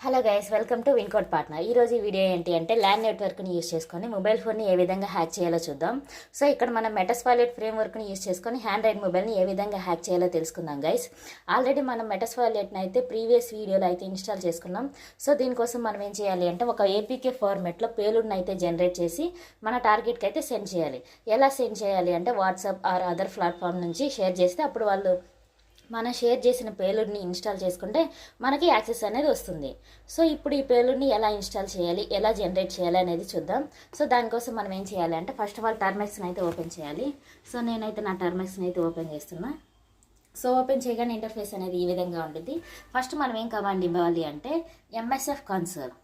Hello guys, welcome to విన్కోడ్ partner. ఈరోజు ఈ video ఏంటి అంటే ల్యాన్ నెట్వర్క్ని యూస్ చేసుకొని మొబైల్ ఫోన్ని ఏ విధంగా హ్యాక్ చేయాలో చూద్దాం. సో ఇక్కడ మనం మెటాస్ప్లాయిట్ ఫ్రేమ్వర్క్ని యూస్ చేసుకొని హ్యాండ్రైడ్ మొబైల్ని ఏ విధంగా హ్యాక్ చేయాలో తెలుసుకుందాం గైస్. ఆల్రెడీ మనం మెటాస్ప్లాయిట్ని అయితే ప్రీవియస్ వీడియోలో అయితే ఇన్స్టాల్ చేసుకున్నాం. సో దీనికోసం మనం ఏం చేయాలి అంటే ఒక ఏపీకే ఫార్మెట్లో పేలుడ్ని అయితే జనరేట్ చేసి మన టార్గెట్కి అయితే సెండ్ చేయాలి. ఎలా సెండ్ చేయాలి అంటే వాట్సాప్ ఆర్ అదర్ ప్లాట్ఫామ్ నుంచి షేర్ చేస్తే అప్పుడు వాళ్ళు మనం షేర్ చేసిన పేలుడ్ని ఇన్స్టాల్ చేసుకుంటే మనకి యాక్సెస్ అనేది వస్తుంది. సో ఇప్పుడు ఈ పేలుడ్ని ఎలా ఇన్స్టాల్ చేయాలి, ఎలా జనరేట్ చేయాలి అనేది చూద్దాం. సో దానికోసం మనం ఏం చేయాలి అంటే ఫస్ట్ ఆఫ్ ఆల్ టర్మెక్స్ని అయితే ఓపెన్ చేయాలి. సో నేనైతే నా టర్మెక్స్ని అయితే ఓపెన్ చేస్తున్నా. సో ఓపెన్ చేయగానే ఇంటర్ఫేస్ అనేది ఈ విధంగా ఉంటుంది. ఫస్ట్ మనం ఏం కమాండ్ ఇవ్వాలి అంటే ఎంఎస్ఎఫ్ కన్సోల్.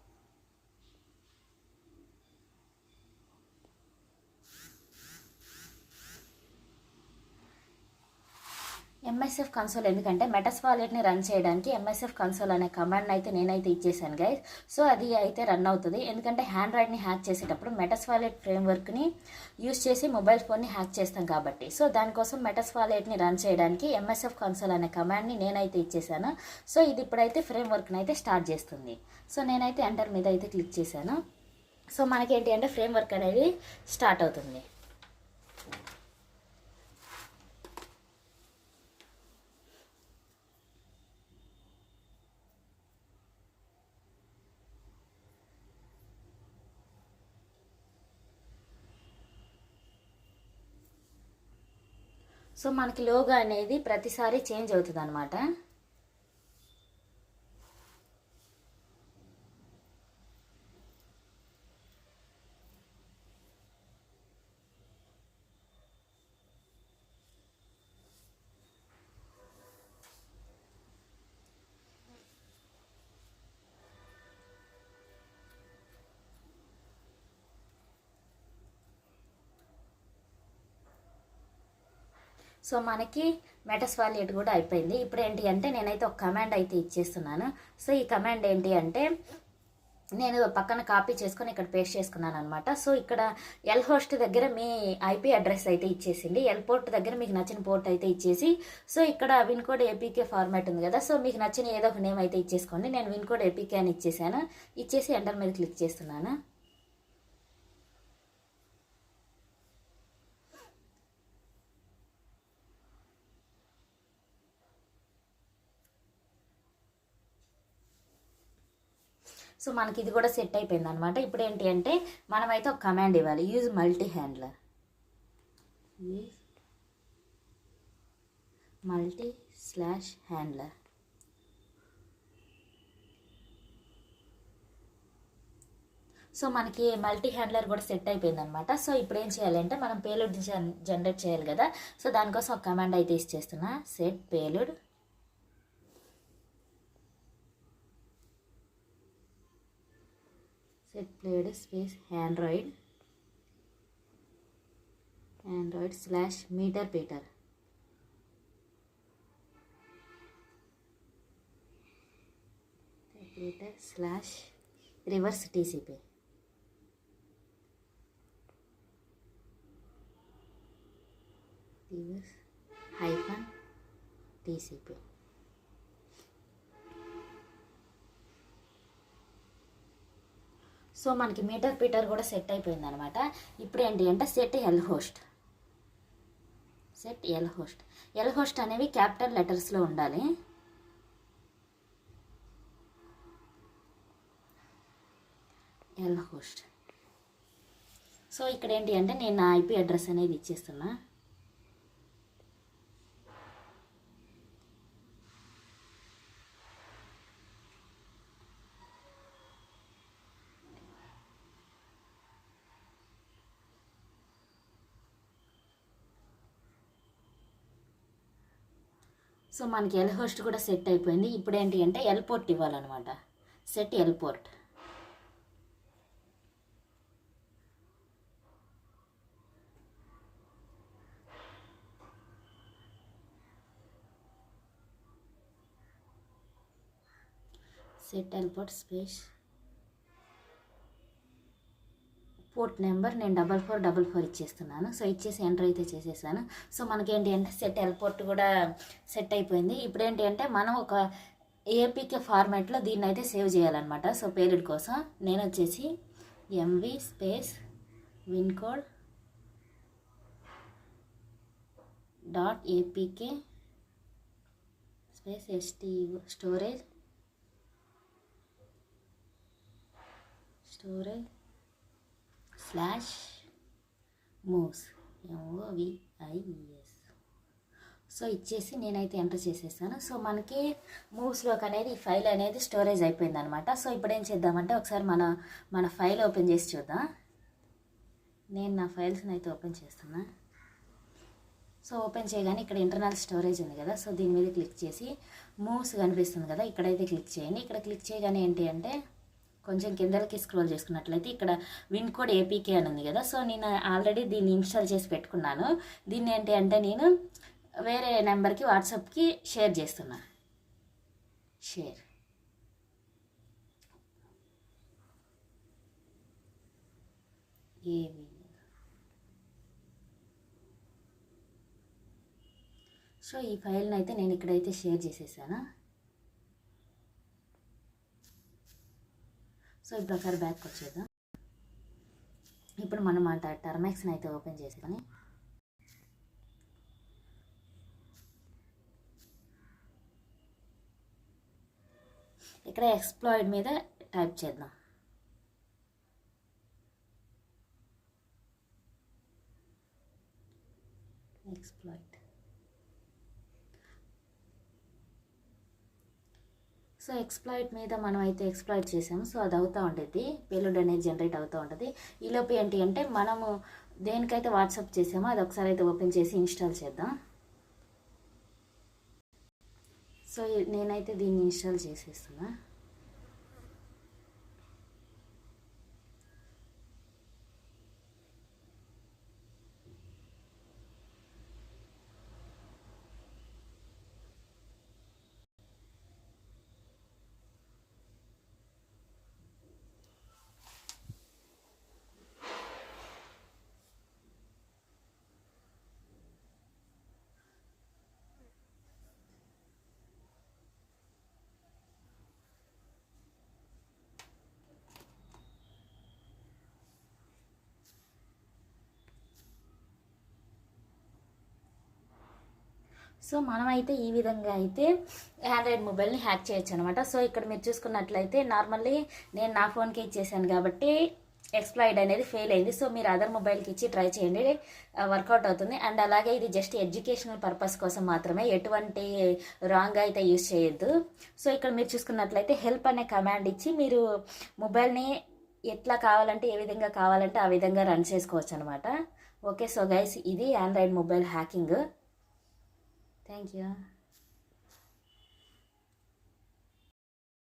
ఎంఎస్ఎఫ్ కన్సోల్ ఎందుకంటే మెటాస్ప్లాయిట్ని రన్ చేయడానికి ఎంఎస్ఎఫ్ కన్సోల్ అనే కమాండ్ అయితే నేనైతే ఇచ్చేసాను గైస్. సో అది అయితే రన్ అవుతుంది ఎందుకంటే హ్యాండ్రాయిడ్ని హ్యాక్ చేసేటప్పుడు మెటాస్ప్లాయిట్ ఫ్రేమ్వర్క్ని యూస్ చేసి మొబైల్ ఫోన్ని హ్యాక్ చేస్తాం కాబట్టి. సో దానికోసం మెటాస్ప్లాయిట్ని రన్ చేయడానికి ఎంఎస్ఎఫ్ కన్సోల్ అనే కమాండ్ని నేనైతే ఇచ్చేసాను. సో ఇది ఇప్పుడైతే ఫ్రేమ్వర్క్ని అయితే స్టార్ట్ చేస్తుంది. సో నేనైతే ఎంటర్ మీద అయితే క్లిక్ చేశాను. సో మనకేంటి అంటే ఫ్రేమ్వర్క్ అనేది స్టార్ట్ అవుతుంది. సో మనకి లోగో అనేది ప్రతిసారి చేంజ్ అవుతుంది అనమాట. సో మనకి మెటాస్ప్లాయిట్ కూడా అయిపోయింది. ఇప్పుడు ఏంటి అంటే నేనైతే ఒక కమాండ్ అయితే ఇచ్చేస్తున్నాను. సో ఈ కమాండ్ ఏంటి అంటే నేను పక్కన కాపీ చేసుకొని ఇక్కడ పేస్ట్ చేసుకున్నాను అనమాట. సో ఇక్కడ ఎల్ హోస్ట్ దగ్గర మీ ఐపీ అడ్రస్ అయితే ఇచ్చేసింది, ఎల్ పోర్ట్ దగ్గర మీకు నచ్చిన పోర్ట్ అయితే ఇచ్చేసి, సో ఇక్కడ విన్కోడ్ ఏపీకే ఫార్మాట్ ఉంది కదా, సో మీకు నచ్చిన ఏదో ఒక నేమ్ అయితే ఇచ్చేసుకోండి. నేను విన్కోడ్ ఏపీకే అని ఇచ్చేసాను. ఇచ్చేసి ఎంటర్ మీద క్లిక్ చేస్తున్నాను. సో మనకి ఇది కూడా సెట్ అయిపోయింది అనమాట. ఇప్పుడు ఏంటి అంటే మనమైతే ఒక కమాండ్ ఇవ్వాలి, use multi handler. Use మల్టీ/హ్యాండ్లర్. So మనకి మల్టీ హ్యాండ్లర్ కూడా సెట్ అయిపోయింది అనమాట. సో ఇప్పుడు ఏం చేయాలంటే మనం పేలుడ్ జనరేట్ చేయాలి కదా. సో దానికోసం ఒక కమాండ్ అయితే ఇచ్చేస్తున్నా, set పేలుడ్. Set played space హ్యాండ్రాయిడ్/మీటర్/పీటర్. /reverse TCP. -TCP. So మనకి మీటర్ పీటర్ కూడా సెట్ అయిపోయింది అనమాట. ఇప్పుడు ఏంటి అంటే సెట్ ఎల్ హోస్ట్ అనేవి క్యాపిటల్ లెటర్స్లో ఉండాలి. L host. సో ఇక్కడ ఏంటి అంటే నేను నా ఐపీ అడ్రస్ అనేది ఇచ్చేస్తున్నా. సో మనకి ఎల్ హోస్ట్ కూడా సెట్ అయిపోయింది. ఇప్పుడు ఏంటి అంటే L port ఇవ్వాలన్నమాట. Set L port. Set L port space port number నేను 4444 ఇచ్చేస్తున్నాను. సో ఇచ్చేసి ఎంటర్ అయితే చేసేసాను. సో మనకేంటి అంటే సెట్ ఎల్ పోర్ట్ కూడా సెట్ అయిపోయింది. ఇప్పుడు ఏంటి అంటే మనం ఒక ఏపీకే ఫార్మాట్లో దీన్ని అయితే సేవ్ చేయాలన్నమాట. సో పేరిడ్ కోసం నేను వచ్చేసి MV space విన్కోడ్ .apk space STU storage /moves MOVIES. So ఇచ్చేసి నేనైతే ఎంటర్ చేసేసాను. సో మనకి మూవ్స్లోకి అనేది ఈ ఫైల్ అనేది స్టోరేజ్ అయిపోయింది అనమాట. సో ఇప్పుడు ఏం చేద్దామంటే ఒకసారి మన ఫైల్ ఓపెన్ చేసి చూద్దాం. నేను నా ఫైల్స్ని అయితే ఓపెన్ చేస్తున్నా. సో ఓపెన్ చేయగానే ఇక్కడ ఇంటర్నల్ స్టోరేజ్ ఉంది కదా, సో దీని మీద క్లిక్ చేసి మూవ్స్ కనిపిస్తుంది కదా, ఇక్కడైతే క్లిక్ చేయండి. ఇక్కడ క్లిక్ చేయగానే ఏంటి అంటే కొంచెం కిందకి స్క్రోల్ చేసుకున్నట్లయితే ఇక్కడ విన్కోడ్ APK అని ఉంది కదా. సో నేను ఆల్రెడీ దీన్ని ఇన్స్టాల్ చేసి పెట్టుకున్నాను. దీన్ని ఏంటి అంటే నేను వేరే నెంబర్కి వాట్సాప్కి షేర్ చేస్తున్నా. సో ఈ ఫైల్ని అయితే నేను ఇక్కడైతే షేర్ చేసేసాను. సో ఇప్పుడు ఒకసారి బ్యాక్ వచ్చేద్దాం. ఇప్పుడు మనం ఆ టర్మెక్స్ని అయితే ఓపెన్ చేసుకొని ఇక్కడ ఎక్స్ప్లాయిడ్ మీద టైప్ చేద్దాం. సో ఎక్స్ప్లాయిట్ మీద మనం అయితే ఎక్స్ప్లాయిట్ చేసాము. సో అది అవుతూ ఉంటుంది, పేలోడ్ అనేది జనరేట్ అవుతూ ఉంటుంది. ఈలోపు ఏంటి అంటే మనము దేనికైతే వాట్సాప్ చేసామో అది ఒకసారి అయితే ఓపెన్ చేసి ఇన్స్టాల్ చేద్దాం. సో నేనైతే దీన్ని ఇన్స్టాల్ చేసేస్తున్నా. సో మనమైతే ఈ విధంగా అయితే ఆండ్రాయిడ్ మొబైల్ని హ్యాక్ చేయొచ్చు అనమాట. సో ఇక్కడ మీరు చూసుకున్నట్లయితే నార్మల్లీ నేను నా ఫోన్కి ఇచ్చేసాను కాబట్టి ఎక్స్ప్లాయిడ్ అనేది ఫెయిల్ అయింది. సో మీరు అదర్ మొబైల్కి ఇచ్చి ట్రై చేయండి, వర్కౌట్ అవుతుంది. అండ్ అలాగే ఇది జస్ట్ ఎడ్యుకేషనల్ పర్పస్ కోసం మాత్రమే, ఎటువంటి రాంగ్ అయితే యూజ్ చేయొద్దు. సో ఇక్కడ మీరు చూసుకున్నట్లయితే హెల్ప్ అనే కమాండ్ ఇచ్చి మీరు మొబైల్ని ఎట్లా కావాలంటే ఏ విధంగా కావాలంటే ఆ విధంగా రన్ చేసుకోవచ్చు అనమాట. ఓకే, సో గైస్ ఇది Android mobile hacking. Thank you.